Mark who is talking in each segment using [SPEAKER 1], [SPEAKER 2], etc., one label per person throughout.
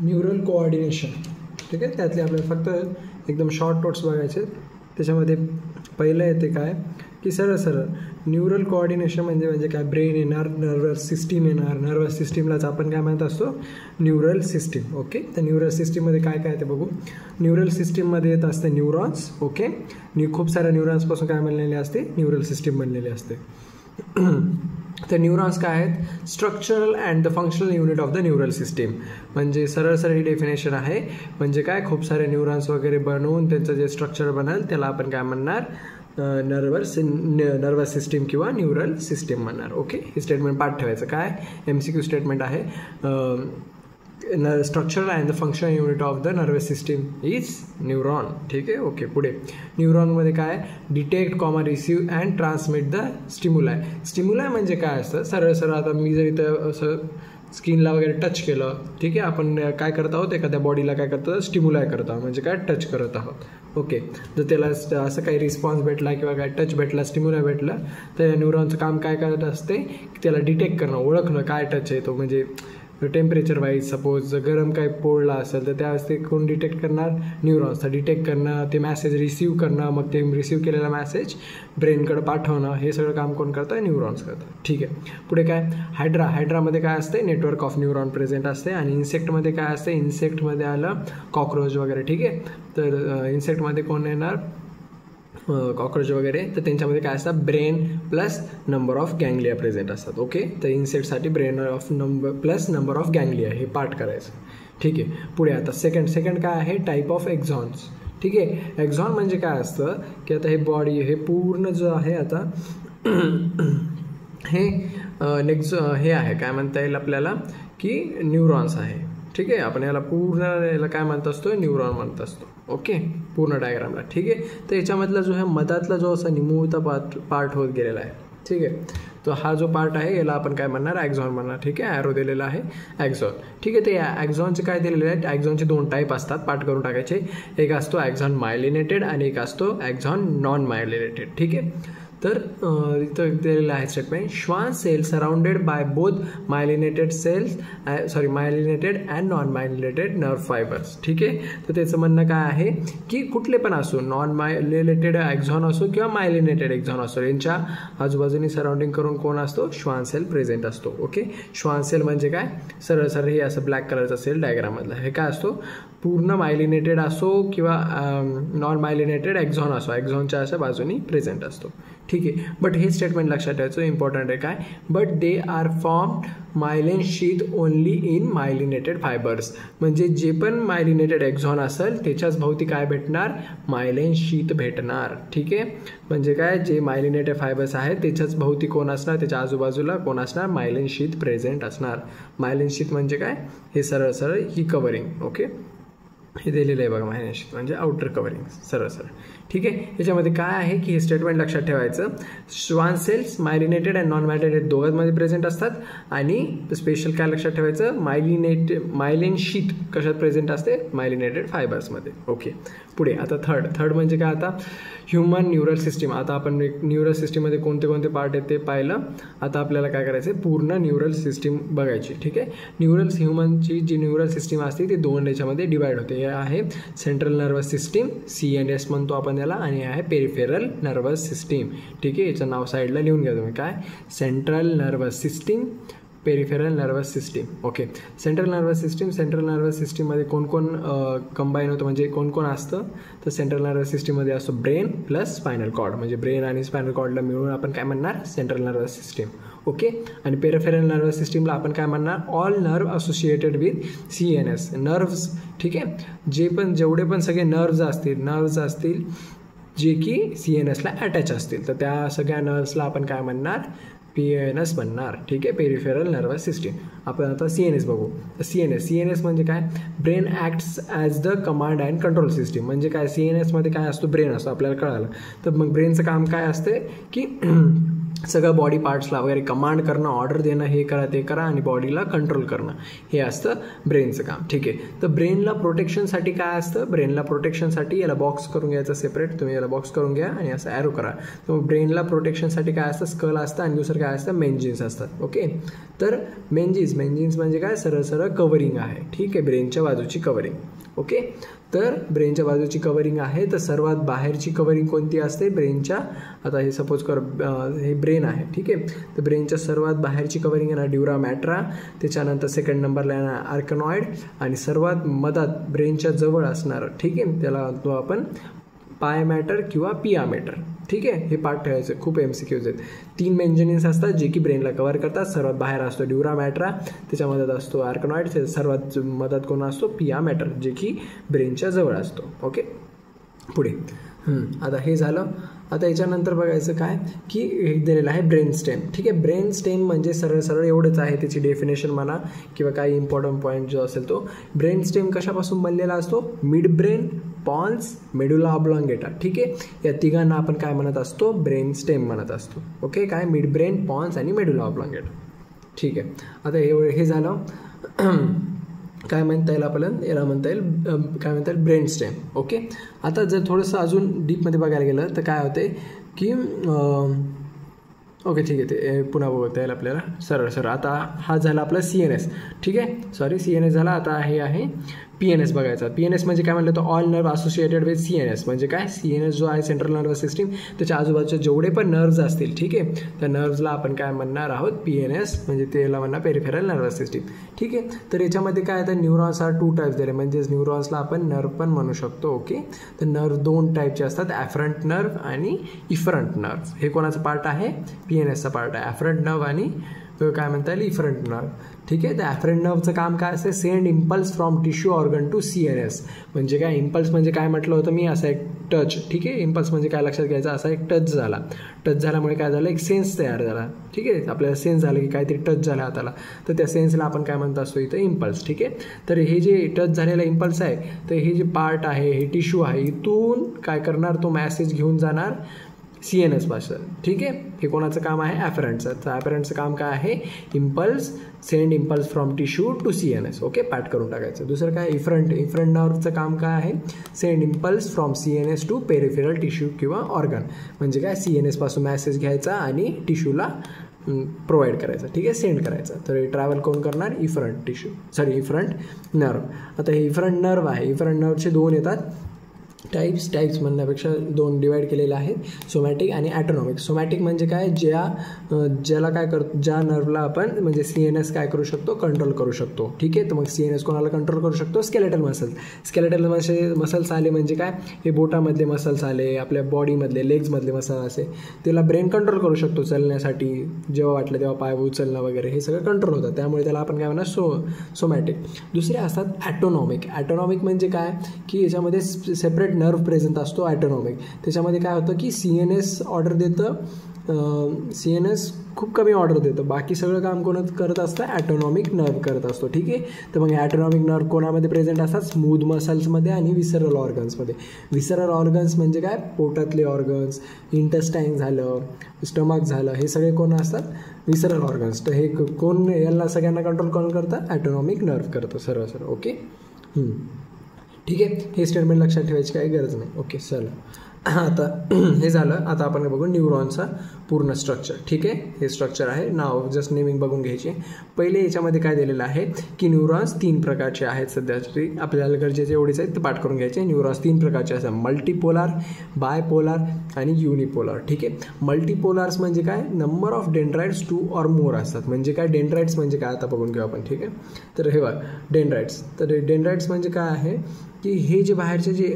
[SPEAKER 1] Neural coordination, ठीक आहे. त्यातले आपल्याला फक्त एकदम शॉर्ट नोट्स बघायचे. त्याच्यामध्ये पहिलं येते काय की सरळ न्यूरल कोऑर्डिनेशन म्हणजे काय, ब्रेन येणार, नर्वस सिस्टीम येणार, नर्वस सिस्टीमलाच आपण काय म्हणत असतो, न्यूरल सिस्टीम. ओके, तर न्यूरल सिस्टीममध्ये काय काय ते बघू. न्यूरल सिस्टीममध्ये येत असते न्यूरॉन्स. ओके, खूप साऱ्या न्यूरॉन्सपासून काय बनलेले असते, न्यूरल सिस्टीम बनलेली असते. तर न्यूरॉन्स काय आहेत, structural and the functional unit of the neural system. म्हणजे सरळ ही डेफिनेशन आहे. म्हणजे काय, खूप सारे न्यूरॉन्स वगैरे बनवून त्यांचं जे स्ट्रक्चर बनेल त्याला आपण काय म्हणणार, नर्वस सिस्टीम किंवा न्यूरल सिस्टीम म्हणणार. ओके, हे स्टेटमेंट पाठ ठेवायचं. काय MCQ स्टेटमेंट आहे, structural and the functional unit of the nervous system is neuron. ठीक आहे. ओके, पुढे न्यूरॉनमध्ये काय, detect, receive and transmit the stimuli. Stimuli म्हणजे काय असतं, सरळ आता मी जर इथं असं स्किनला वगैरे टच केलं, ठीक आहे, आपण काय करत आहोत, एखाद्या बॉडीला काय करतो, स्टिम्युलाय करत आहोत, म्हणजे काय, टच करत आहोत. ओके, जर त्याला असं काही रिस्पॉन्स भेटला किंवा काय टच भेटला, स्टिम्युलाय भेटला, तर या न्यूरॉनचं काम काय करत असते, त्याला डिटेक्ट करणं, ओळखणं काय टच आहे तो. म्हणजे टेम्परेचर वाईज सपोज जर गरम काय पोळला असेल तर त्यावेळेस ते कोण डिटेक्ट करणार, न्यूरॉन्स. तर डिटेक्ट करणं, ते मॅसेज रिसीव्ह करणं, मग ते रिसीव्ह केलेला मॅसेज ब्रेनकडे पाठवणं, हे सगळं काम कोण करतं, न्यूरॉन्स करतं. ठीक आहे. पुढे काय, हायड्रामध्ये काय असते, नेटवर्क ऑफ न्यूरॉन प्रेझेंट असते. आणि इन्सेक्टमध्ये काय असते, इन्सेक्टमध्ये आलं कॉकरोच वगैरे. ठीक आहे, तर इन्सेक्टमध्ये कोण येणार, कॉकरोच वगैरे. तर त्यांच्यामध्ये काय असतात, brain plus number of ganglia present असतात. ओके, तर इन्सेक्टसाठी brain of plus number of ganglia हे पार्ट करायचं. ठीक आहे. पुढे आता सेकंड काय आहे, टाईप ऑफ एक्झॉन्स. ठीक आहे. एक्झॉन म्हणजे काय असतं की आता हे बॉडी, हे पूर्ण जो आहे आता हे हे आहे, काय म्हणता येईल आपल्याला, की न्यूरॉन्स आहे. ठीक आहे, आपण याला पूर्ण याला काय म्हणत असतो, न्यूरॉन म्हणत असतो. ओके, पूर्ण डायग्रामला. ठीक आहे. तर याच्यामधला जो आहे मधातला जो असा निमुळता पार्ट होत गेलेला आहे. ठीक आहे, तो हा जो पार्ट आहे याला आपण काय म्हणणार, ॲक्झॉन म्हणणार. ठीक आहे, ॲरो दिलेला आहे ॲक्झॉन. ठीक आहे, ते ॲक्झॉनचे काय दिलेले आहेत, ॲक्झॉनचे 2 टाईप असतात, पार्ट करून टाकायचे. एक असतो ॲक्झॉन मायलिनेटेड आणि एक असतो ॲक्झॉन नॉन मायलिनेटेड. ठीक आहे, तर इथं दिलेलं आहे statement, Schwann cell surrounded by both myelinated and non myelinated nerve fibres. ठीक आहे, तर त्याचं म्हणणं काय आहे की कुठले पण असो, नॉन मायलिनेटेड एक्झॉन असो किंवा मायलिनेटेड एक्झॉन असो, यांच्या आजूबाजूनी सराउंडिंग करून कोण असतो, श्वान सेल प्रेझेंट असतो. ओके, श्वान सेल म्हणजे काय, सरळ हे असं ब्लॅक कलरचं सेल डायग्राममधलं, हे काय असतो, पूर्ण मायलिनेटेड असो किंवा नॉन मायलिनेटेड एक्झॉन असो, एक्झॉनच्या अशा बाजूनी प्रेझेंट असतो. ठीक आहे, बट हे स्टेटमेंट लक्षात ठेवायचं, इम्पॉर्टंट आहे. काय, but they are formed myelin sheath only in myelinated fibres. म्हणजे जे पण मायलिनेटेड एक्झॉन असेल त्याच्याच भोवती काय भेटणार, मायलिन शीथ भेटणार. ठीक आहे, म्हणजे काय, जे मायलिनेटेड फायबर्स आहेत त्याच्याच भोवती कोण असणार, त्याच्या आजूबाजूला कोण असणार, मायलिन शीथ प्रेझेंट असणार. मायलिन शीथ म्हणजे काय, हे सरळ ही कव्हरिंग. ओके, हे दिलेलं आहे बघा, मायलिन शीथ म्हणजे आउटर कव्हरिंग, सरळ. ठीक आहे, याच्यामध्ये काय आहे की हे स्टेटमेंट लक्षात ठेवायचं, Schwann cells myelinated and non myelinated दोघांमध्ये प्रेझेंट असतात. आणि स्पेशल काय लक्षात ठेवायचं, मायलिन शीथ कशात प्रेझेंट असते, मायलिनेटेड फायबर्समध्ये. ओके, पुढे आता थर्ड म्हणजे काय, आता ह्युमन न्यूरल सिस्टीम. आता आपण न्यूरल सिस्टीममध्ये कोणते पार्ट आहेत ते पाहिलं. आता आपल्याला काय करायचं आहे, पूर्ण न्यूरल सिस्टीम बघायची. ठीक आहे, ह्युमनची जी न्यूरल सिस्टीम असते ती 2 याच्यामध्ये डिवाइड होते. हे आहे सेंट्रल नर्वस सिस्टीम, CNS म्हणतो आपण याला, आणि हे आहे पेरिफेरल नर्वस सिस्टीम. ठीक आहे, याचं नाव साईडला लिहून घ्या तुम्ही, काय, central nervous system, peripheral nervous system. Okay, central nervous सिस्टीममध्ये कोण कंबाईन होतं, म्हणजे कोण असतं, तर सेंट्रल नर्वस सिस्टीममध्ये असतो ब्रेन प्लस स्पायनल कॉर्ड. म्हणजे ब्रेन आणि स्पायनल कॉर्डला मिळून आपण काय म्हणणार, सेंट्रल नर्वस सिस्टीम. ओके, आणि पेरिफेरल नर्वस सिस्टीमला आपण काय म्हणणार, all nerve associated with CNS nerves. ठीक आहे, जेवढे पण सगळे नर्व्स असतील जे की CNSला अटॅच असतील, तर त्या सगळ्या नर्व्सला आपण काय म्हणणार, PNS म्हणणार. ठीक आहे, पेरिफेरल नर्वस सिस्टीम. आपण आता CNS बघू. तर CNS म्हणजे काय, brain acts as the command and control system. म्हणजे काय, CNSमध्ये काय असतो, ब्रेन असतो, आपल्याला कळालं. तर मग ब्रेनचं काम काय असते की सगळं बॉडी पार्ट्सला वगैरे कमांड करणं, ऑर्डर देणं, हे करा ते करा आणि बॉडीला कंट्रोल करणं, हे असतं ब्रेनचं काम. ठीक आहे. तर ब्रेनला प्रोटेक्शनसाठी काय असतं, ब्रेनला प्रोटेक्शनसाठी याला बॉक्स करून घ्यायचं सेपरेट, तुम्ही याला बॉक्स करून घ्या आणि असं ॲरो करा. तर ब्रेनला प्रोटेक्शनसाठी काय असतं, स्कल असतं आणि दुसरं काय असतं, मेंजिन्स असतात. ओके. तर मेंजिन्स म्हणजे काय, सरळ सरळ कव्हरिंग आहे. ठीक आहे, ब्रेनच्या बाजूची कव्हरिंग. ओके. तर ब्रेनच्या बाजूची कव्हरिंग आहे. तर सर्वात बाहेरची कव्हरिंग कोणती असते ब्रेनच्या, आता हे सपोज कर हे ब्रेन आहे. ठीक आहे. तर ब्रेनच्या सर्वात बाहेरची कव्हरिंग आहे ना ड्युरा मॅट्रा, त्याच्यानंतर सेकंड नंबरला आहे ना आर्कनॉइड, आणि सर्वात मधात ब्रेनच्या जवळ असणार, ठीक आहे, त्याला तो आपण पाय मॅटर किंवा पिया मॅटर. ठीक आहे. हे पार्ट ठेवायचं, खूप MCQs आहेत. 3 मेंजेनिन्स असतात जे की ब्रेनला कव्हर करतात. सर्वात बाहेर असतो ड्युरा मॅट्रा, त्याच्या मधात असतो आर्कनॉइड, सर्वात मधात कोण असतो, पिया मॅटर, जे की ब्रेनच्या जवळ असतो. ओके. पुढे आता हे झालं. आता याच्यानंतर बघायचं काय की हे दिलेलं आहे ब्रेन स्टेम. ठीक आहे. ब्रेन स्टेम म्हणजे सरळ सरळ एवढंच आहे, त्याची डेफिनेशन म्हणा किंवा काही इम्पॉर्टंट पॉईंट जो असेल तो. ब्रेन स्टेम कशापासून बनलेला असतो, मिड ब्रेन, पॉन्स, मेडुला ऑब्लॉंगेटा. ठीक आहे. या तिघांना आपण काय म्हणत असतो, ब्रेन स्टेम म्हणत असतो. ओके. काय, मिड ब्रेन, पॉन्स आणि मेडुला ऑब्लॉंगेटा. ठीक आहे. आता हे झालं. काय म्हणता येईल आपल्याला, याला म्हणता येईल काय म्हणता येईल, ब्रेन स्टेम. ओके. आता जर थोडंसं अजून डीपमध्ये बघायला गेलं तर काय होते की ओके ठीक आहे, ते पुन्हा बघता येईल आपल्याला सरळ सरळ. आता हा झाला आपला CNS. ठीक आहे, सॉरी CNS झाला. आता हे आहे PNS बघायचा. PNS म्हणजे काय म्हणलं तर all nerve associated with CNS. म्हणजे काय, CNS जो आहे सेंट्रल नर्वस सिस्टीम, त्याच्या आजूबाजूचे जेवढे पण नर्व्ज असतील, ठीक आहे, त्या नर्व्जला आपण काय म्हणणार आहोत, PNS, म्हणजे त्याला म्हणणार पेरिफेरल नर्वस सिस्टीम. ठीक आहे. तर याच्यामध्ये काय तर न्यूरॉन्स आर 2 टाईप्स दिले, म्हणजेच न्यूरॉन्सला आपण नर्व पण म्हणू शकतो. ओके. तर नर्व 2 टाईपचे असतात, ॲफरंट नर्व आणि इफरंट नर्व. हे कोणाचं पार्ट आहे, PNSचा पार्ट आहे. ॲफरंट नर्व आणि काय म्हणता येईल, इफरंट नर्व. ठीक आहे. तर ॲफरंट नर्वचं काम काय असते, send impulse from tissue organ to CNS. म्हणजे काय, इम्पल्स म्हणजे काय म्हटलं होतं मी, असा एक टच. ठीक आहे. इम्पल्स म्हणजे काय लक्षात घ्यायचं, असा एक टच झाला. टच झाल्यामुळे काय झालं, एक सेन्स तयार झाला. ठीक आहे. आपल्याला सेन्स झालं की काहीतरी टच झालं हाताला, तर त्या सेन्सला आपण काय म्हणत असतो इथं, इम्पल्स. ठीक आहे. तर हे जे टच झालेला इम्पल्स आहे, तर हे जे पार्ट आहे, हे टिश्यू आहे, इथून काय करणार, तो मॅसेज घेऊन जाणार CNS पासून. ठीक आहे. हे कोणाचं काम आहे, ॲफरंटचं. तर ॲफरंटचं काम काय आहे, impulse, send impulse from tissue to CNS. Okay. Part करून टाकायचं. दुसरं काय, इफरंट नर्वचं काम काय आहे, send impulse from CNS to peripheral tissue किंवा ऑर्गन. म्हणजे काय, CNS पासून मॅसेज घ्यायचा आणि टिश्यूला प्रोव्हाइड करायचा. ठीक आहे, सेंड करायचा. तर हे ट्रॅव्हल कोण करणार, इफरंट नर्व. आता हे इफरंट नर्व आहे, इफरंट नर्वचे 2 येतात टाईप्स म्हणण्यापेक्षा 2 डिवाइड केलेले आहेत, सोमॅटिक आणि ॲटोनॉमिक. सोमॅटिक म्हणजे काय, ज्याला काय करतो, ज्या नर्वला आपण म्हणजे CNS काय करू शकतो, कंट्रोल करू शकतो. ठीक आहे. तर मग CNS कोणाला कंट्रोल करू शकतो, स्केलेटल मसल्स आले म्हणजे काय, हे बोटामधले मसल्स आले, आपल्या बॉडीमधले लेग्समधले मसल असे, त्याला ब्रेन कंट्रोल करू शकतो चालण्यासाठी, जेव्हा वाटलं तेव्हा पाय उचलणं वगैरे, हे सगळं कंट्रोल होतं. त्यामुळे त्याला आपण काय म्हणणार, सोमॅटिक. दुसरे असतात ॲटोनॉमिक म्हणजे काय की याच्यामध्ये सेपरेट नर्व प्रेझेंट असतो ॲटोनॉमिक. त्याच्यामध्ये काय होतं की CNS ऑर्डर देतं, CNS खूप कमी ऑर्डर देतं, बाकी सगळं काम कोण करत असतं, ॲटोनॉमिक नर्व करत असतो. ठीक आहे. तर मग ॲटोनॉमिक नर्व कोणामध्ये प्रेझेंट असतात, स्मूथ मसल्समध्ये आणि विसरल ऑर्गन्समध्ये. विसरल ऑर्गन्स म्हणजे काय, पोटातले ऑर्गन्स, इंटेस्टाईन झालं, स्टमक झालं, हे सगळे कोण असतात, विसरल ऑर्गन्स. तर हे कोण, याला सगळ्यांना कंट्रोल कोण करतं, ॲटोनॉमिक नर्व करतं सर्व. ओके. ठीक आहे. हे स्टेटमेंट लक्षात ठेवायची काही गरज नाही. ओके. चला, आता हे झालं. आता आपण बघू न्यूरॉनचा पूर्ण स्ट्रक्चर. ठीक आहे. हे स्ट्रक्चर आहे, नाव जस्ट नेमिंग बघून घ्यायचे. पहिले याच्यामध्ये काय दिलेलं आहे की न्यूरॉन्स 3 प्रकारचे आहेत. सध्या आपल्याला गरजेचे एवढेच आहेत, ते पाठ करून घ्यायचे. न्यूरॉन्स 3 प्रकारचे असतात, मल्टीपोलार, बायपोलार आणि युनिपोलार. ठीक आहे. मल्टीपोलार्स म्हणजे काय, number of dendrites 2 or more असतात. म्हणजे काय, डेंड्राइट्स म्हणजे काय, आता बघून घेऊ आपण. ठीक आहे. तर हे बघ, डेंड्राइट्स म्हणजे काय आहे की हे जे बाहेरचे जे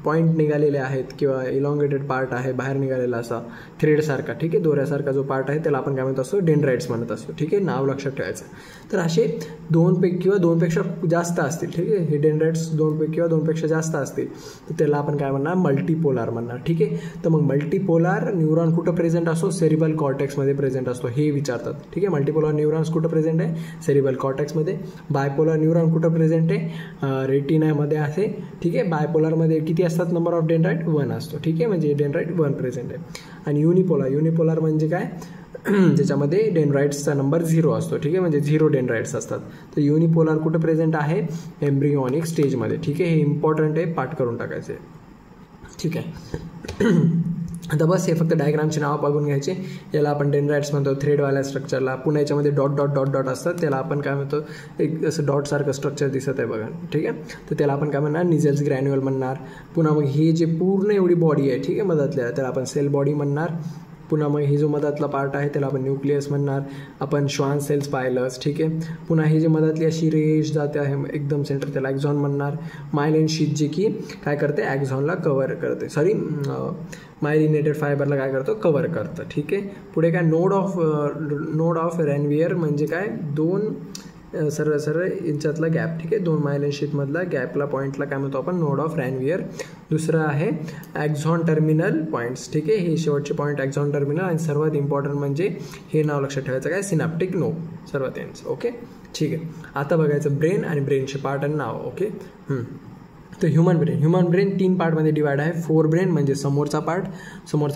[SPEAKER 1] पॉईंट निघालेले आहेत किंवा इलॉंगेटेड पार्ट आहे बाहेर निघालेला असा थ्रेडसारखा, ठीक आहे, दोऱ्यासारखा जो पार्ट आहे त्याला आपण काय म्हणत असतो, डेंड्राइट्स म्हणत असतो. ठीक आहे. नाव लक्षात ठेवायचं. तर असे 2 किंवा 2पेक्षा जास्त असतील. ठीक आहे. हे डेंड्राइट्स 2 किंवा 2पेक्षा जास्त असतील तर त्याला आपण काय म्हणणार, मल्टीपोलार म्हणणार. ठीक आहे. तर मग मल्टीपोलार न्यूरॉन कुठं प्रेझेंट असतो, सेरिबल कॉर्टेक्समध्ये प्रेझेंट असतो, हे विचारतात. ठीक आहे. मल्टीपोलार न्यूरॉन्स कुठं प्रेझेंट आहे, सेरिबल कॉर्टेक्समध्ये. बायपोलार न्यूरॉन कुठं प्रेझेंट आहे, रेटिनामध्ये आहे, ठीक आहे. बायपोलरमध्ये किती असतात नंबर ऑफ डेंड्राइट? 1 असतो, ठीक आहे. म्हणजे डेंड्राइट 1 प्रेझेंट आहे. आणि युनिपोलर म्हणजे काय? ज्याच्यामध्ये डेंड्राइट्सचा नंबर 0 असतो, ठीक आहे. म्हणजे 0 डेंड्राइट्स असतात. तर युनिपोलर कुठं प्रेझेंट आहे? एम्ब्रियॉनिक स्टेजमध्ये, ठीक आहे. हे इम्पॉर्टंट आहे, पाठ करून टाकायचे, ठीक आहे. आता बस हे फक्त डायग्रामची नावं बघून घ्यायचे. याला आपण डेंड्राइट्स म्हणतो, थ्रेडवाल्या स्ट्रक्चरला. पुन्हा याच्यामध्ये डॉट डॉट डॉट डॉट असतात, त्याला आपण काय म्हणतो? एक असं डॉटसारखं स्ट्रक्चर दिसत आहे बघा, ठीक आहे. तर त्याला आपण काय म्हणणार? निझेल्स ग्रॅन्युअल म्हणणार. पुन्हा मग हे जे पूर्ण एवढी बॉडी आहे, ठीक आहे, मधातल्या, त्याला आपण सेल बॉडी म्हणणार. पुन्हा मग हे जो मधातला पार्ट आहे त्याला आपण न्यूक्लियस म्हणणार. आपण श्वान सेल्स पाहिलंच, ठीक आहे. पुन्हा ही जी मधातली अशी रेष जाते आहे एकदम सेंटर, त्याला ॲक्झॉन म्हणणार. मायलिन शीट जे की काय करते? ॲक्झॉनला कव्हर करते, सॉरी मायलिनेटेड फायबरला काय करतो? कव्हर करतं, ठीक आहे. पुढे काय? नोड ऑफ रॅनवियर म्हणजे काय? 2 सरळ यांच्यातला गॅप, ठीक आहे. 2 मायलिन शीटमधला गॅपला पॉईंटला काय म्हणतो आपण? Node of Ranvier. दुसरं आहे ॲक्झॉन टर्मिनल पॉईंट्स, ठीक आहे. हे शेवटचे पॉईंट ॲक्झॉन टर्मिनल. आणि सर्वात इम्पॉर्टंट म्हणजे हे नाव लक्षात ठेवायचं काय? सिनॅप्टिक नोड, सर्वात यांचं, ओके, ठीक आहे. आता बघायचं ब्रेन आणि ब्रेनचे पार्ट आणि नाव, ओके. तर ह्युमन ब्रेन 3 पार्टमध्ये डिवाइड आहे. फोर ब्रेन म्हणजे समोरचा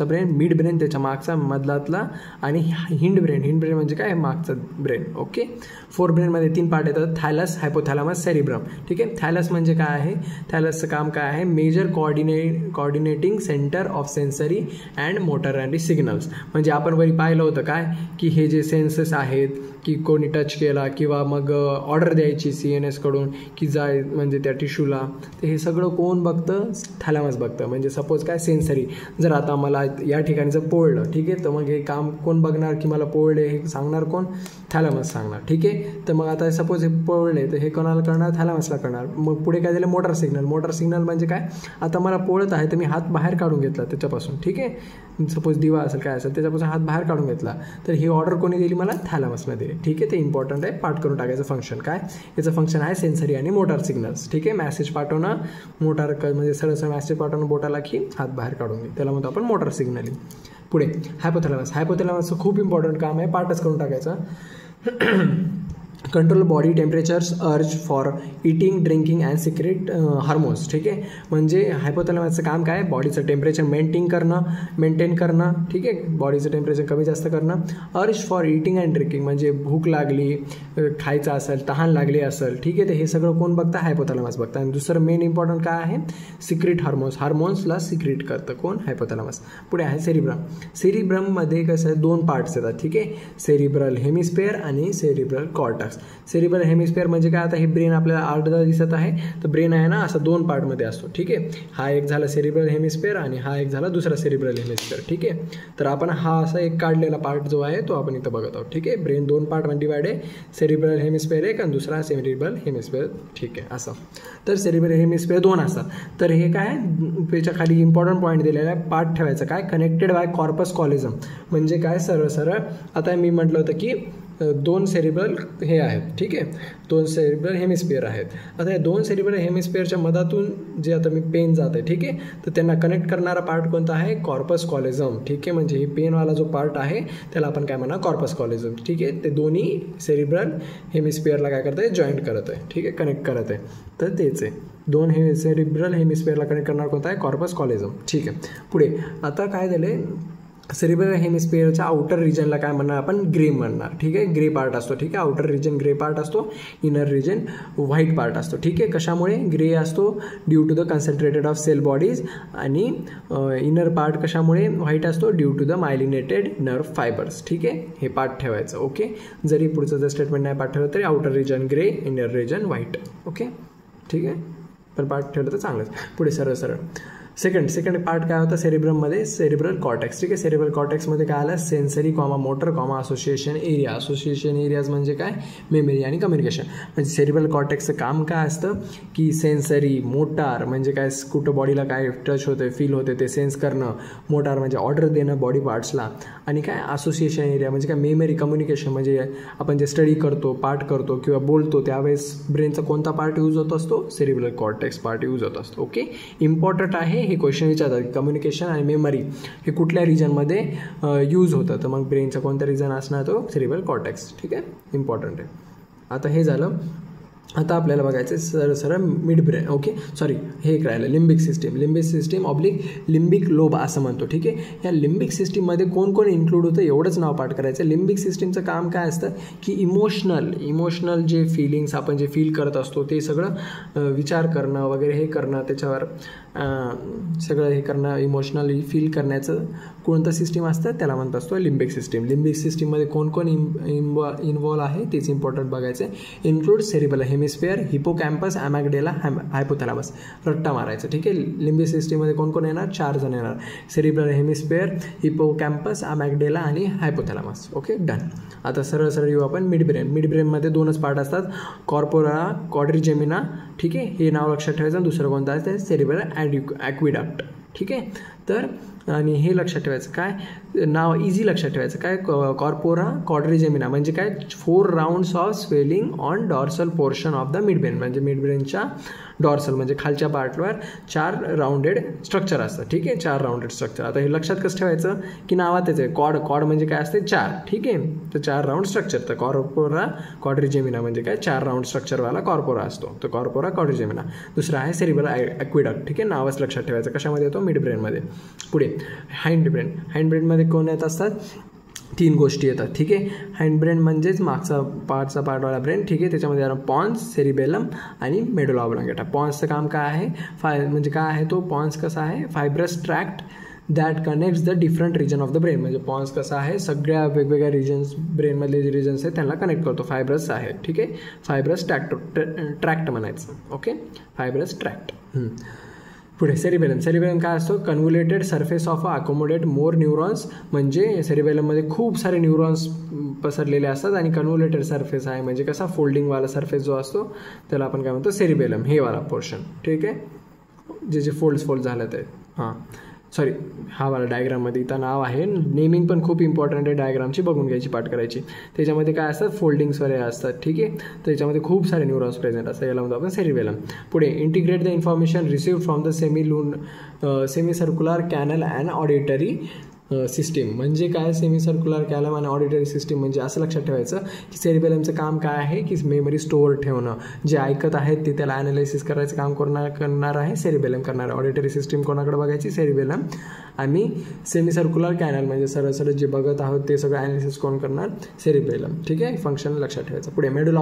[SPEAKER 1] ब्रेन, मिड ब्रेन त्याच्या मागचा मधलातला, आणि हिंड ब्रेन म्हणजे काय? मागचा ब्रेन, ओके. फोर ब्रेनमध्ये 3 पार्ट येतात: थॅलस, हायपोथॅलॅमस, सेरिब्रम, ठीक आहे. थॅलस म्हणजे काय आहे? थॅलसचं काम काय आहे? Major coordinating centre of sensory and motor and signals. म्हणजे आपण वरी पाहिलं होतं काय की हे जे सेन्सेस आहेत की कोणी टच केला किंवा मग ऑर्डर द्यायची CNS कडून की जाय म्हणजे त्या टिश्यूला, तर हे सगळं कोण बघतं? थॅलॅमस बघतं. म्हणजे सपोज काय? सेन्सरी. जर आता मला या ठिकाणचं पोळलं, ठीक आहे, तर मग हे काम कोण बघणार की मला पोळले? हे सांगणार कोण? थॅलॅमस सांगणार, ठीक आहे. तर मग आता सपोज हे पोळले तर हे कोणाला करणार? थॅलॅमसला करणार. मग पुढे काय झालं? मोटर सिग्नल म्हणजे काय? आता मला पोळत आहे तर मी हात बाहेर काढून घेतला त्याच्यापासून, ठीक आहे. सपोज दिवा असेल काय असेल त्याच्यापासून हात बाहेर काढून घेतला, तर ही ऑर्डर कोणी दिली? मला थॅलॅमसने दिली, ठीक आहे. ते इम्पॉर्टंट आहे, पाठ करून टाकायचं फंक्शन. काय याचं फंक्शन आहे? सेन्सरी आणि मोटार सिग्नल्स, ठीक आहे. मॅसेज पाठवणं, मोटार म्हणजे सरळ मॅसेज पाठवणं बोटाला की हात बाहेर काढून घे, त्याला म्हणतो आपण मोटार सिग्नलिंग. पुढे हायपोथॅलॅमस खूप इम्पॉर्टंट काम आहे, पाठच करून टाकायचं. Control body temperatures, urge for eating, drinking and secrete hormones, ठीक आहे. म्हणजे हायपोथॅलॅमसचं काम काय? बॉडीचं टेम्परेचर मेंटेन करणं, ठीक आहे. बॉडीचं टेम्परेचर कमी जास्त करणं. अर्ज फॉर इटिंग अँड ड्रिंकिंग म्हणजे भूक लागली, खायचं असेल, तहान लागली असेल, ठीक आहे. तर हे सगळं कोण बघतं? हायपोथॅलॅमस बघतं. आणि दुसरं मेन इम्पॉर्टंट काय आहे? सिक्रेट हार्मोन्सला सिक्रेट करतं कोण? हायपोथॅलॅमस. पुढे आहे सेरिब्रममध्ये कसं आहे? 2 पार्ट्स येतात, ठीक आहे. सेरिब्रल हेमिस्फिअर आणि सेरिब्रल कॉर्टेक्स. सेरिब्रल हेमिस्फिअर म्हणजे काय? आता हे ब्रेन आपल्याला अर्धा दिसत आहे, तर ब्रेन आहे ना असं 2 पार्टमध्ये असतो, ठीक आहे. हा एक झाला सेरिब्रल हेमिस्फिअर आणि हा एक झाला दुसरा सेरिब्रल हेमिस्फिअर, ठीक आहे. तर आपण हा असा एक काढलेला पार्ट जो आहे तो आपण इथं बघत आहोत, ठीक आहे. ब्रेन 2 पार्टमध्ये डिवाइड आहे. सेरिब्रल हेमिस्फिअर एक आणि दुसरा सेरिब्रल हेमिस्फिअर, ठीक आहे. असं तर सेरिब्रल हेमिस्फिअर 2 असतात. तर हे काय? त्याच्या खाली इम्पॉर्टंट पॉईंट दिलेला आहे, पार्ट ठेवायचं काय? कनेक्टेड बाय कॉर्पस कॉलिझम म्हणजे काय? सरळ आता मी म्हटलं होतं की 2 सेरिब्रल हे आहेत, ठीक आहे. 2 सेरिब्रल हेमिस्फिअर आहेत. आता या 2 सेरिब्रल हेमिस्फिअरच्या मधातून जे आता मी पेन जात आहे, ठीक आहे, तर त्यांना कनेक्ट करणारा पार्ट कोणता आहे? कॉर्पस कॉलिझम, ठीक आहे. म्हणजे हे पेनवाला जो पार्ट आहे त्याला आपण काय म्हणा? कॉर्पस कॉलिझम, ठीक आहे. ते दोन्ही सेरिब्रल हेमिस्फिअरला काय करत आहे? जॉईंट करत आहे, ठीक आहे, कनेक्ट करत आहे. तर तेच आहे 2 सेरिब्रल हेमिस्फिअरला कनेक्ट करणार कोणता आहे? कॉर्पस कॉलिझम, ठीक आहे. पुढे आता काय झाले? सेरिब्रल हेमिस्फिअरच्या आउटर रिजनला काय म्हणणार आपण? ग्रे म्हणणार, ठीक आहे. ग्रे पार्ट असतो, ठीक आहे. आउटर रिजन ग्रे पार्ट असतो, इनर रिजन व्हाईट पार्ट असतो, ठीक आहे. कशामुळे ग्रे असतो? Due to the concentrated of cell bodies. आणि इनर पार्ट कशामुळे व्हाईट असतो? Due to the myelinated nerve fibres, ठीक आहे. हे पार्ट ठेवायचं, ओके. जरी पुढचं जर स्टेटमेंट नाही पाठ ठेवलं तरी outer region grey, inner region white, okay, ठीक आहे. पण पार्ट ठेवलं तर चांगलंच. पुढे सरळ सेकंड पार्ट काय होता सेरिब्रममध्ये? सेरिब्रल कॉर्टेक्स, ठीक आहे. सेरिब्रल कॉर्टेक्समध्ये काय आलं? सेन्सरी मोटर असोसिएशन एरियाज म्हणजे काय? मेमरी आणि कम्युनिकेशन. म्हणजे सेरिब्रल कॉर्टेक्सचं काम काय असतं की सेन्सरी, मोटार म्हणजे काय? कुठं बॉडीला काय टच होते, फील होते ते सेन्स करणं. मोटार म्हणजे ऑर्डर देणं बॉडी पार्ट्सला. आणि काय? असोसिएशन एरिया म्हणजे काय? मेमरी, कम्युनिकेशन म्हणजे आपण जे स्टडी करतो, पाठ करतो किंवा बोलतो त्यावेळेस ब्रेनचा कोणता पार्ट यूज होत असतो? सेरिब्रल कॉर्टेक्स पार्ट यूज होत असतो, ओके. इम्पॉर्टंट आहे हे क्वेश्चन विचारतात की कम्युनिकेशन आणि मेमरी हे कुठल्या रिजनमध्ये यूज होतं, तर मग ब्रेनचा कोणता रिजन असणार? तो सेरिब्रल कॉर्टेक्स, ठीक आहे. इम्पॉर्टंट आहे. आता हे झालं आता आपल्याला बघायचं सरळ मिड ब्रेन, ओके सॉरी हे एक राहिलं limbic system oblique limbic lobe असं म्हणतो, ठीक आहे. या लिम्बिक सिस्टीममध्ये कोण कोण इन्क्लूड होतं एवढंच नाव पाठ करायचं. लिम्बिक सिस्टीमचं काम काय असतं की इमोशनल जे फिलिंग्स आपण जे फील करत असतो ते सगळं विचार करणं वगैरे हे करणं, त्याच्यावर सगळं हे करणं, इमोशनली फील करण्याचं कोणतं सिस्टीम असतं त्याला म्हणत असतो लिम्बिक सिस्टीम. लिम्बिक सिस्टीममध्ये कोण कोण इन्व्हॉल्व आहे तेच इम्पॉर्टंट बघायचं. Include cerebellum hemisphere, hippocampus, amygdala, hypothalamus. रट्टा मारायचं, ठीक आहे. लिम्बिक सिस्टीममध्ये कोण कोण येणार? 4 जण येणार. सेरिबेलम हेमिस्फिअर, हिपोकॅम्पस, ॲमॅगडेला आणि हायपोथॅलॅमस. Okay done. आता सरळ येऊ आपण मिड ब्रेनमध्ये 2च पार्ट असतात, कॉर्पोरा क्वाड्रिजेमिना, ठीक आहे. हे नाव लक्षात ठेवायचं. दुसरं कोणतं आहे ते सेरिबेलम ॲक्विडक्ट, ठीक आहे. तर आणि हे लक्षात ठेवायचं काय नाव इझी लक्षात ठेवायचं काय कॉर्पोरा क्वाड्रिजेमिना म्हणजे काय 4 rounds of swelling on dorsal portion of the mid brain. म्हणजे मिड ब्रेनच्या डॉर्सल म्हणजे खालच्या पार्टवर 4 राऊंडेड स्ट्रक्चर असतं, ठीक आहे. 4 राऊंडेड स्ट्रक्चर. आता हे लक्षात कसं ठेवायचं की नावातच आहे कॉड म्हणजे काय असते 4, ठीक आहे. तर 4 राऊंड स्ट्रक्चर. तर कॉर्पोरा क्वाड्रिजेमिना म्हणजे काय 4 राऊंड स्ट्रक्चरवाला कॉर्पोरा असतो, तर कॉर्पोरा क्वाड्रिजेमिना. दुसरा आहे सेरिबेलम ॲक्विडक्ट, ठीक आहे. नावच लक्षात ठेवायचं. कशामध्ये येतो? मिड ब्रेनमध्ये. पुढे हाइंड ब्रेनमध्ये कोण येत असतात? 3 गोष्टी येतात, ठीक आहे. हाइंड ब्रेन म्हणजेच मागचा पार्टवाला ब्रेन, ठीक आहे. त्याच्यामध्ये पॉन्स, सेरिबेलम आणि मेडुला ऑब्लांगेटा. पॉन्सचं काम काय आहे? म्हणजे काय आहे तो पॉन्स कसा आहे? Fibrous tract that connects the different region of the brain. म्हणजे पॉन्स कसा आहे? सगळ्या वेगवेगळ्या रिजन्स ब्रेनमधले जे रिजन्स आहेत त्यांना कनेक्ट करतो. फायब्रस आहे, ठीक आहे. फायब्रस ट्रॅक्ट म्हणायचं, ओके. Fibrous tract. पुढे सेरिबेलम काय असतो? Convoluted surface of accommodate more neurons. म्हणजे सेरिबेलममध्ये खूप सारे न्यूरॉन्स पसरलेले असतात आणि कन्व्होल्युटेड सरफेस आहे म्हणजे कसा फोल्डिंगवाला सरफेस जो असतो त्याला आपण काय म्हणतो? सेरिबेलम, हे वाला पोर्शन, ठीक आहे. जे फोल्ड झालं ते सॉरी हा वाला डायग्राममध्ये इथं नाव आहे. नेमिंग पण खूप इम्पॉर्टंट आहे डायग्रामची, बघून घ्यायची, पाठ करायची. त्याच्यामध्ये काय असतात? फोल्डिंग्स वगैरे असतात, ठीक आहे. त्याच्यामध्ये खूप सारे न्यूरॉन्स प्रेझेंट असतात, याला म्हणतो आपण सेरिबेलम. पुढे integrate the information received from the semi circular canal and auditory system. म्हणजे काय? सेमी सर्क्युलर कॅनल आणि ऑडिटरी सिस्टीम म्हणजे असं लक्षात ठेवायचं की सेरिबेलमचं काम काय आहे की मेमरी स्टोअर ठेवणं. जे ऐकत आहेत ते त्याला ॲनालिसिस करायचं काम करणार आहे सेरिबेलम करणार. ऑडिटरी सिस्टीम कोणाकडे बघायची? सेरिबेलम. आणि सेमी सर्क्युलर कॅनल म्हणजे सरळ जे बघत आहोत ते सगळं ॲनालिसिस कोण करणार? सेरिबेलम, ठीक आहे. फंक्शन लक्षात ठेवायचं. पुढे मेडुला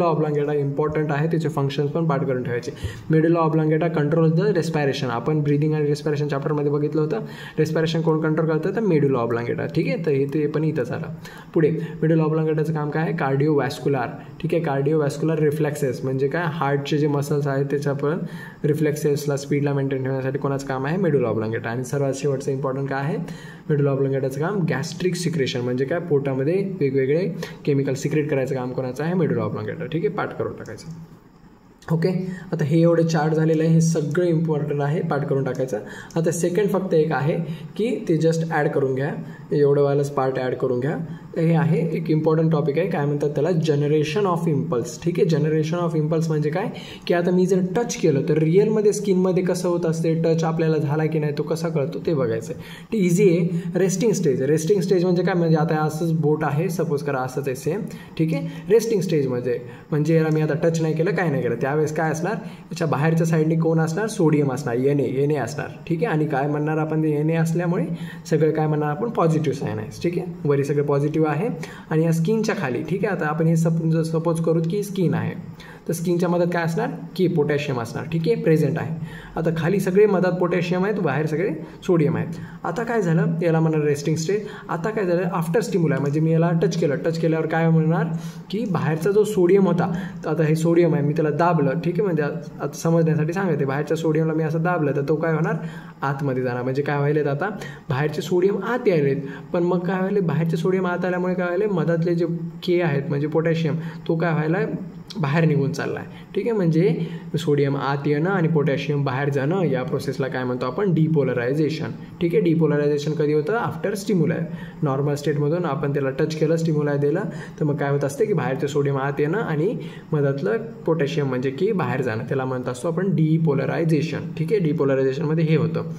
[SPEAKER 1] ऑब्लांगेटा इम्पॉर्टंट आहे, त्याचे फंक्शन्स पण पाठ करून ठेवायचे. Medulla oblongata control the respiration. आपण ब्रीदिंग आणि रेस्पायरेशन चॅप्टरमध्ये बघितलं होतं. रेस्पायरेशन कोण कंट्रोल करतं? तर मेडुला ऑब्लांगेटा, ठीक आहे. तर ते पण इथं झालं. पुढे मेडुला ऑब्लांगेटाचं काम काय आहे? कार्डिओवॅस्क्युलर, ठीक आहे. कार्डिओवॅस्क्युलर रिफ्लेक्सेस म्हणजे काय? हार्टचे जे मसल्स आहेत त्याच्या पण रिफ्लेक्सेसला स्पीडला मेंटेन ठेवण्यासाठी कोणाचं काम आहे? Medulla oblongata. आणि सर्वात शेवटचं इम्पॉर्टंट काय आहे मेडुला ऑब्लांगेटाचं काम? गॅस्ट्रिक सिक्रेशन म्हणजे काय? पोटामध्ये वेगवेगळे केमिकल सिक्रेट करायचं काम कोणाचं आहे? मेडुला ऑब्लांगेटा, ठीक आहे. पाठ करून टाकायचं, ओके. आता हे एवढे चार्ट झालेलं आहे, हे सगळं इम्पॉर्टंट आहे, पाठ करून टाकायचं. आता सेकंड फक्त एक आहे की ते जस्ट ॲड करून घ्या, एवढं वालाच पार्ट ॲड करून घ्या. हे आहे एक इम्पॉर्टंट टॉपिक आहे, काय म्हणतात त्याला? जनरेशन ऑफ इम्पल्स, ठीक आहे. जनरेशन ऑफ इम्पल्स म्हणजे काय की आता मी जर टच केलं तर रिअलमध्ये स्किनमध्ये कसं होत असते, टच आपल्याला झाला की नाही तो कसा कळतो ते बघायचं आहे. ते इझी आहे. रेस्टिंग स्टेज म्हणजे काय? म्हणजे आता असंच बोट आहे, सपोज करा असंच आहे सेम, ठीक आहे. रेस्टिंग स्टेजमध्ये म्हणजे याला मी आता टच नाही केलं, काय नाही केलं, त्यावेळेस काय असणार? याच्या बाहेरच्या साईडने कोण असणार? सोडियम असणार, एन ए असणार, ठीक आहे. आणि काय म्हणणार आपण? ते एन ए असल्यामुळे सगळं काय म्हणणार आपण? पॉझिटिव्ह साईन आहे, ठीक आहे. वरी सगळं पॉझिटिव्ह आहे आणि या स्किनच्या खाली, ठीक आहे. आता आपण हे सपोज करू की स्किन आहे, तर स्किनच्या मधात काय असणार? की पोटॅशियम असणार, ठीक आहे, प्रेझेंट आहे. आता खाली सगळे मधात पोटॅशियम आहेत, बाहेर सगळे सोडियम आहेत. आता काय झालं? याला म्हणणार रेस्टिंग स्टेज. आता काय झालं? आफ्टर स्टिम्युलाय म्हणजे मी याला टच केल्यावर काय म्हणणार की बाहेरचा जो सोडियम होता, तर आता हे सोडियम आहे, मी त्याला दाबलं, ठीक आहे. म्हणजे आता समजण्यासाठी सांगते, बाहेरच्या सोडियमला मी असं दाबलं तर तो काय होणार? आतमध्ये जाणार. म्हणजे काय व्हायलेत? आता बाहेरचे सोडियम आत यायलेत, पण मग काय व्हायले? बाहेरचे सोडियम आत आल्यामुळे काय व्हायले? मधातले जे के आहेत म्हणजे पोटॅशियम, तो काय व्हायला? बाहेर निघून चालला आहे, ठीक आहे. म्हणजे सोडियम आत येणं आणि पोटॅशियम बाहेर जाणं, या प्रोसेसला काय म्हणतो आपण? डिपोलरायझेशन, ठीक आहे. डिपोलरायझेशन कधी होतं? After stimuli. नॉर्मल स्टेटमधून आपण त्याला टच केलं, स्टिम्युलाय दिलं, तर मग काय होत असते की बाहेरचं सोडियम आत येणं आणि मधातलं पोटॅशियम म्हणजे की बाहेर जाणं, त्याला म्हणत असतो आपण डिपोलरायझेशन, ठीक आहे. डिपोलरायझेशनमध्ये हे होतं.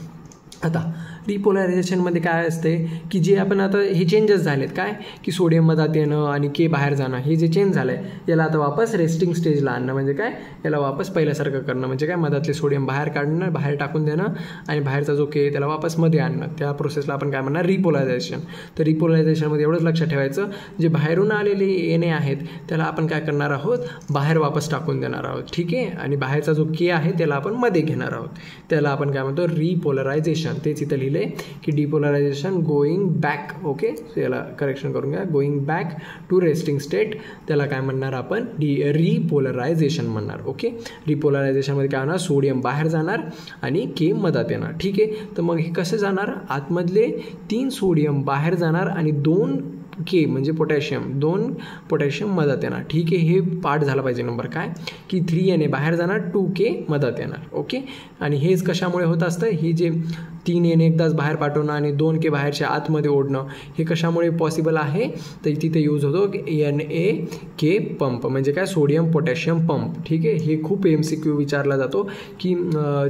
[SPEAKER 1] आता रिपोलरायझेशनमध्ये काय असते की जे आपण आता हे चेंजेस झालेत काय की सोडियम मधात येणं आणि के बाहेर जाणं, हे जे चेंज झालं आहे याला आता वापस रेस्टिंग स्टेजला आणणं म्हणजे काय, याला वापस पहिल्यासारखं करणं म्हणजे काय, मधातले सोडियम बाहेर काढणं, बाहेर टाकून देणं आणि बाहेरचा जो के त्याला वापस मध्ये आणणं, त्या प्रोसेसला आपण काय म्हणणार रिपोलरायझेशन. तर रिपोलरायझेशनमध्ये एवढंच लक्षात ठेवायचं, जे बाहेरून आलेले येणे आहेत त्याला आपण काय करणार आहोत, बाहेर वापस टाकून देणार आहोत. ठीक आहे, आणि बाहेरचा जो के आहे त्याला आपण मध्ये घेणार आहोत, त्याला आपण काय म्हणतो रिपोलरायझेशन. तेच इथं लिहिले की डिपोलरायझेशन गोईंग बॅक. ओके, याला करेक्शन करून घ्या, going back to resting state, त्याला काय म्हणणार आपण रिपोलरायझेशन म्हणणार. ओके, रिपोलरायझेशनमध्ये काय होणार, सोडियम बाहेर जाणार आणि के मधात येणार. ठीक आहे, तर मग हे कसं जाणार, आतमधले 3 सोडियम बाहेर जाणार आणि 2 के म्हणजे दोन पोटॅशियम मधात येणार. ठीक आहे, हे पार्ट झाला पाहिजे नंबर काय की 3Na बाहेर जाणार, 2K मधात येणार. ओके, आणि हेच कशामुळे होत असतं, हे जे 3Na एकदाच बाहेर पाठवणं आणि 2K बाहेरच्या आतमध्ये ओढणं, हे कशामुळे पॉसिबल आहे, तर तिथे यूज होतो NaK पंप म्हणजे काय, सोडियम पोटॅशियम पंप. ठीक आहे, हे खूप MCQ विचारला जातो की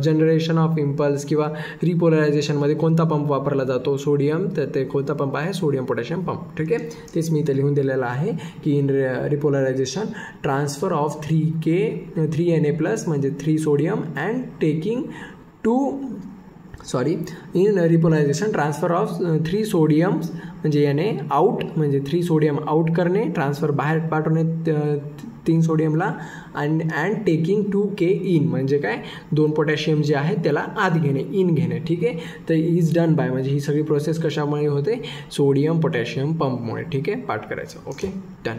[SPEAKER 1] जनरेशन ऑफ इम्पल्स किंवा रिपोलरायझेशनमध्ये कोणता पंप वापरला जातो, सोडियम, तर ते कोणता पंप आहे, सोडियम पोटॅशियम पंप. ठीक आहे, तेच मी इथे लिहून दिलेलं आहे की in repolarisation transfer of 3Na+ म्हणजे 3 sodium and taking in repolarisation transfer of 3 sodium म्हणजे Na आउट म्हणजे 3 सोडियम आउट करणे, ट्रान्सफर बाहेर पाठवणे 3 सोडियमला, अँड टेकिंग 2K इन म्हणजे काय, 2 पोटॅशियम जे आहे त्याला आत घेणे, इन घेणे. ठीक आहे, तर इज डन बाय म्हणजे ही सगळी प्रोसेस कशामुळे होते, सोडियम पोटॅशियम पंपमुळे. ठीक आहे, पाठ करायचं. Okay, done.